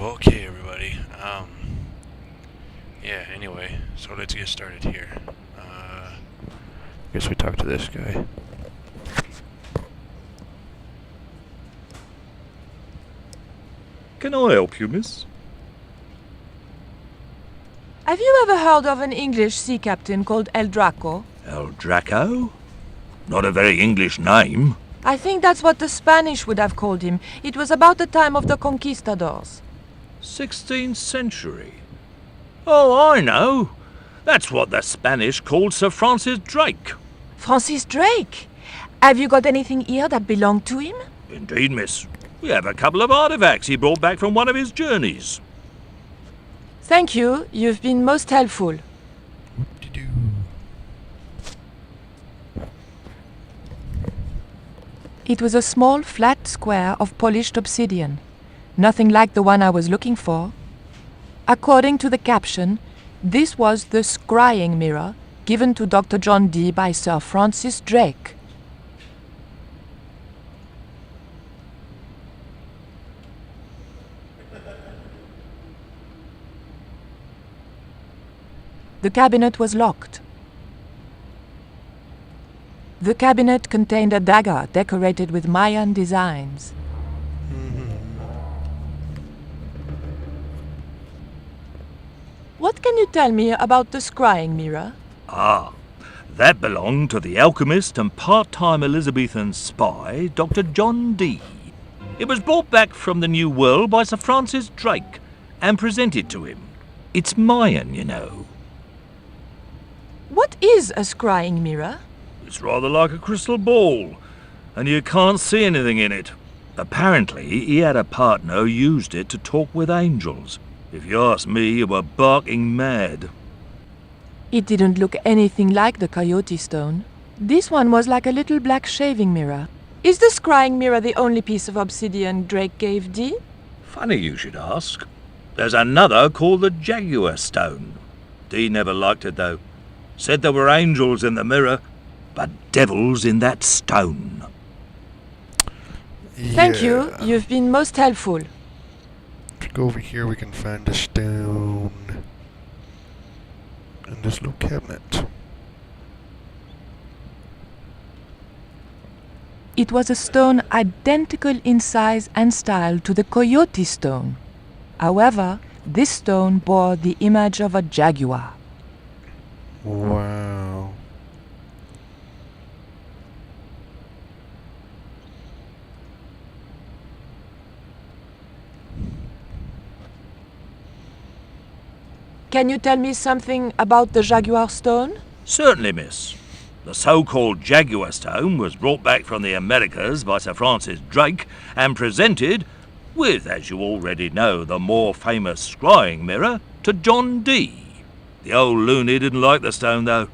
Okay, everybody. Yeah, anyway, so let's get started here. Guess we talk to this guy. Can I help you, miss? Have you ever heard of an English sea captain called El Draco? El Draco? Not a very English name. I think that's what the Spanish would have called him. It was about the time of the conquistadors. 16th century. Oh, I know. That's what the Spanish called Sir Francis Drake. Francis Drake? Have you got anything here that belonged to him? Indeed, miss. We have a couple of artifacts he brought back from one of his journeys. Thank you. You've been most helpful. Whoop-de-doo. It was a small, flat square of polished obsidian. Nothing like the one I was looking for. According to the caption, this was the scrying mirror given to Dr. John Dee by Sir Francis Drake. The cabinet was locked. The cabinet contained a dagger decorated with Mayan designs. What can you tell me about the scrying mirror? Ah, that belonged to the alchemist and part-time Elizabethan spy, Dr. John Dee. It was brought back from the New World by Sir Francis Drake and presented to him. It's Mayan, you know. What is a scrying mirror? It's rather like a crystal ball, and you can't see anything in it. Apparently, he had a partner who used it to talk with angels. If you ask me, you were barking mad. It didn't look anything like the coyote stone. This one was like a little black shaving mirror. Is the scrying mirror the only piece of obsidian Drake gave Dee? Funny you should ask. There's another called the Jaguar Stone. Dee never liked it, though. Said there were angels in the mirror, but devils in that stone. Thank you. You've been most helpful. If we go over here, we can find a stone in this little cabinet. It was a stone identical in size and style to the coyote stone. However, this stone bore the image of a jaguar. Wow. Can you tell me something about the jaguar stone? Certainly, miss. The so-called Jaguar Stone was brought back from the Americas by Sir Francis Drake and presented, with, as you already know, the more famous scrying mirror, to John Dee. The old loony didn't like the stone, though.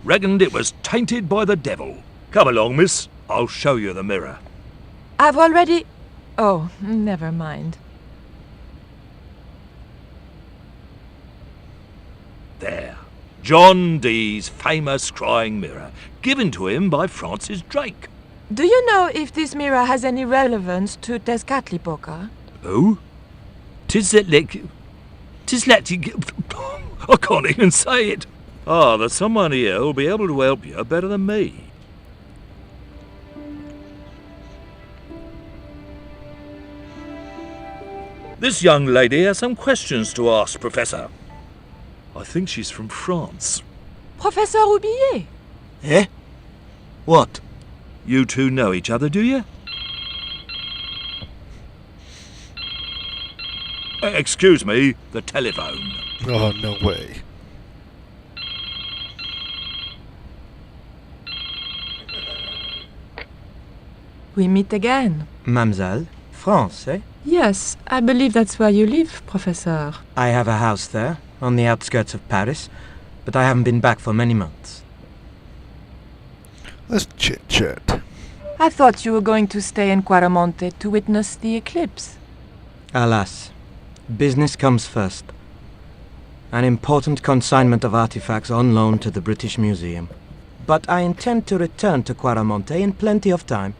Reckoned it was tainted by the devil. Come along, miss. I'll show you the mirror. I've already... Oh, never mind. There. John Dee's famous scrying mirror, given to him by Francis Drake. Do you know if this mirror has any relevance to Tezcatlipoca? Oh? I can't even say it. Ah, there's someone here who'll be able to help you better than me. This young lady has some questions to ask, Professor. I think she's from France. Professor Roubillet? Eh? What? You two know each other, do you? Excuse me, the telephone. Oh, no way. We meet again. Mademoiselle, France, eh? Yes, I believe that's where you live, Professor. I have a house there, on the outskirts of Paris, but I haven't been back for many months. Let's chit-chat. I thought you were going to stay in Quaramonte to witness the eclipse. Alas, business comes first. An important consignment of artifacts on loan to the British Museum. But I intend to return to Quaramonte in plenty of time.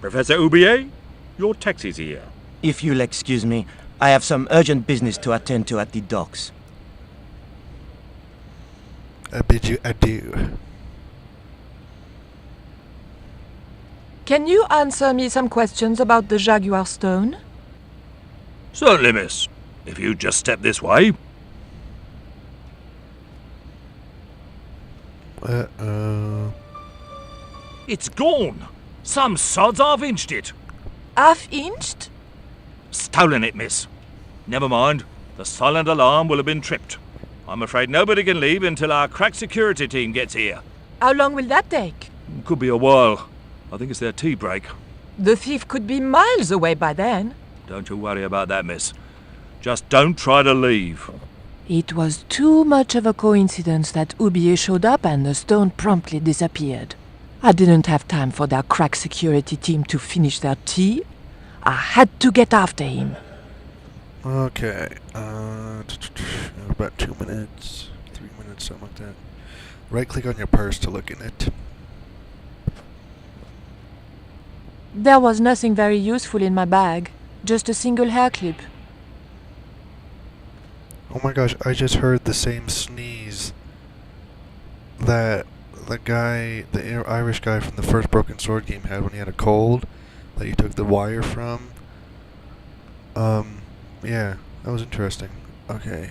Professor Oubier, your taxi's here. If you'll excuse me, I have some urgent business to attend to at the docks. I bid you adieu. Can you answer me some questions about the Jaguar stone? Certainly, miss. If you just step this way. Uh-oh. It's gone. Some sods half-inched it. Half-inched? Stolen it, miss. Never mind. The silent alarm will have been tripped. I'm afraid nobody can leave until our crack security team gets here. How long will that take? Could be a while. I think it's their tea break. The thief could be miles away by then. Don't you worry about that, miss. Just don't try to leave. It was too much of a coincidence that Oubier showed up and the stone promptly disappeared. I didn't have time for their crack security team to finish their tea. I had to get after him. Okay. About 2 minutes, 3 minutes, something like that. Right-click on your purse to look in it. There was nothing very useful in my bag. Just a single hair clip. Oh my gosh, I just heard the same sneeze that the guy, the Irish guy from the first Broken Sword game had when he had a cold that you took the wire from. Yeah, that was interesting. Okay,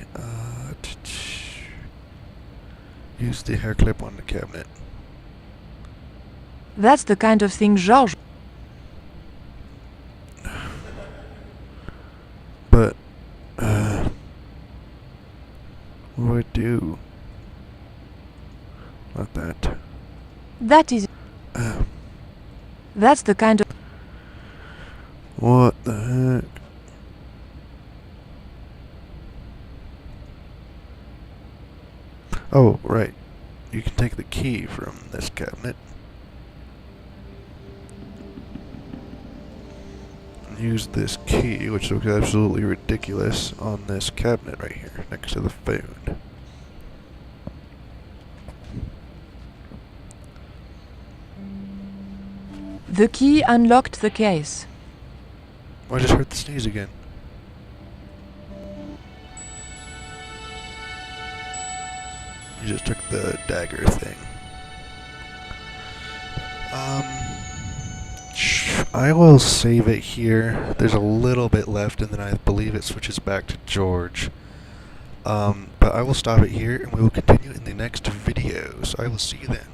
use the hair clip on the cabinet. That's the kind of thing Georges... But, what do I do? Not that. That is... That's the kind of... What the heck? Oh, right. You can take the key from this cabinet. And use this key, which looks absolutely ridiculous, on this cabinet right here, next to the phone. The key unlocked the case. I just heard the sneeze again. You just took the dagger thing. I will save it here. There's a little bit left, and then I believe it switches back to George. But I will stop it here, and we will continue in the next video. So I will see you then.